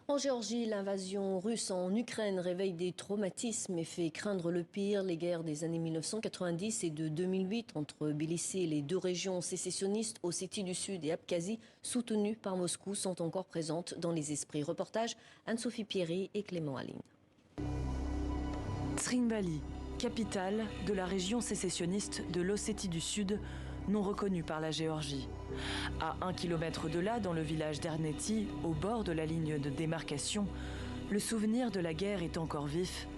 En Géorgie, l'invasion russe en Ukraine réveille des traumatismes et fait craindre le pire. Les guerres des années 1990 et de 2008 entre Tbilissi et les deux régions sécessionnistes, Ossétie du Sud et Abkhazie, soutenues par Moscou, sont encore présentes dans les esprits. Reportage Anne-Sophie Pierry et Clément Aline. Tsyryngvali, capitale de la région sécessionniste de l'Ossétie du Sud, non reconnue par la Géorgie. À 1 kilomètre de là, dans le village d'Erneti, au bord de la ligne de démarcation, le souvenir de la guerre est encore vif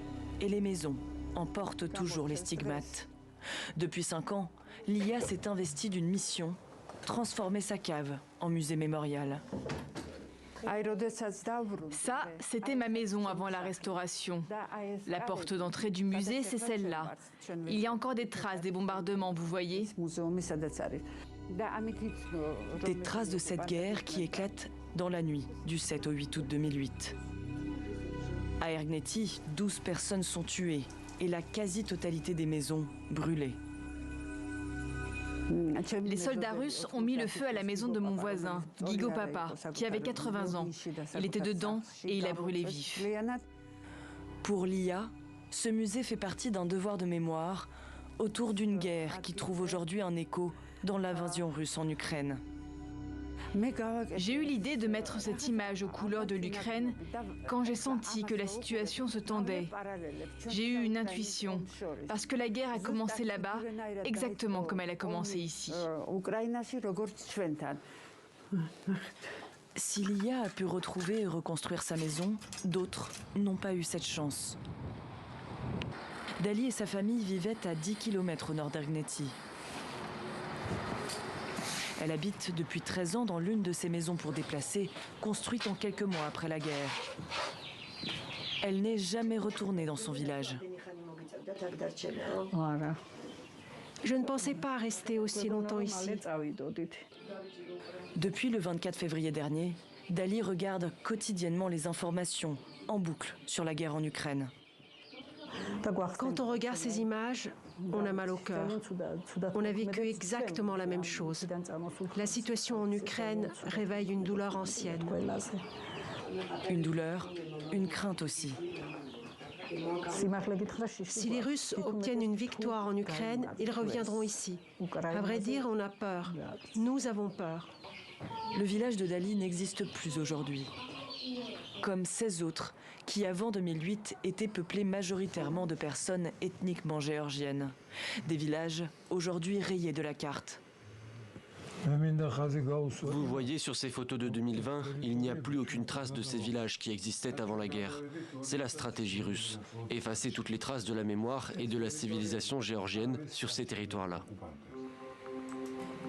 et les maisons en portent toujours les stigmates. Depuis 5 ans, Lia s'est investie d'une mission, transformer sa cave en musée mémorial. Ça, c'était ma maison avant la restauration. La porte d'entrée du musée, c'est celle-là. Il y a encore des traces des bombardements, vous voyez. Des traces de cette guerre qui éclate dans la nuit du 7 au 8 août 2008. À Erneti, 12 personnes sont tuées et la quasi-totalité des maisons brûlées. Les soldats russes ont mis le feu à la maison de mon voisin, Gigo Papa, qui avait 80 ans. Il était dedans et il a brûlé vif. Pour Lia, ce musée fait partie d'un devoir de mémoire autour d'une guerre qui trouve aujourd'hui un écho dans l'invasion russe en Ukraine. J'ai eu l'idée de mettre cette image aux couleurs de l'Ukraine quand j'ai senti que la situation se tendait. J'ai eu une intuition, parce que la guerre a commencé là-bas, exactement comme elle a commencé ici. Si Lia a pu retrouver et reconstruire sa maison, d'autres n'ont pas eu cette chance. Dali et sa famille vivaient à 10 km au nord d'Erneti. Elle habite depuis 13 ans dans l'une de ces maisons pour déplacés, construite en quelques mois après la guerre. Elle n'est jamais retournée dans son village. Je ne pensais pas rester aussi longtemps ici. Depuis le 24 février dernier, Dali regarde quotidiennement les informations en boucle sur la guerre en Ukraine. Quand on regarde ces images, on a mal au cœur. On a vécu exactement la même chose. La situation en Ukraine réveille une douleur ancienne. Une douleur, une crainte aussi. Si les Russes obtiennent une victoire en Ukraine, ils reviendront ici. À vrai dire, on a peur. Nous avons peur. Le village de Dali n'existe plus aujourd'hui. Comme 16 autres qui, avant 2008, étaient peuplés majoritairement de personnes ethniquement géorgiennes. Des villages aujourd'hui rayés de la carte. Vous voyez sur ces photos de 2020, il n'y a plus aucune trace de ces villages qui existaient avant la guerre. C'est la stratégie russe. Effacer toutes les traces de la mémoire et de la civilisation géorgienne sur ces territoires-là.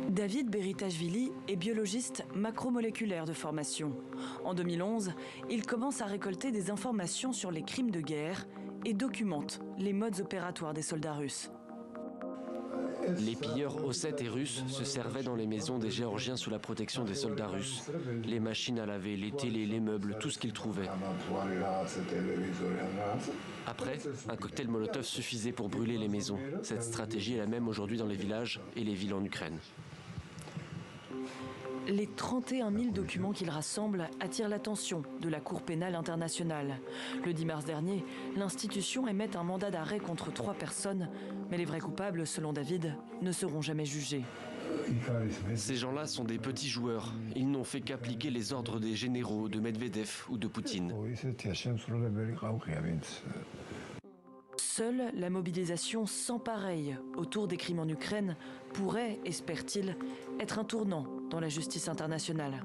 David Beritashvili est biologiste macromoléculaire de formation. En 2011, il commence à récolter des informations sur les crimes de guerre et documente les modes opératoires des soldats russes. Les pilleurs ossètes et russes se servaient dans les maisons des Géorgiens sous la protection des soldats russes. Les machines à laver, les télés, les meubles, tout ce qu'ils trouvaient. Après, un cocktail Molotov suffisait pour brûler les maisons. Cette stratégie est la même aujourd'hui dans les villages et les villes en Ukraine. Les 31 000 documents qu'il rassemble attirent l'attention de la Cour pénale internationale. Le 10 mars dernier, l'institution émet un mandat d'arrêt contre 3 personnes, mais les vrais coupables, selon David, ne seront jamais jugés. Ces gens-là sont des petits joueurs. Ils n'ont fait qu'appliquer les ordres des généraux, de Medvedev ou de Poutine. Seule la mobilisation sans pareil autour des crimes en Ukraine pourrait, espère-t-il, être un tournant dans la justice internationale.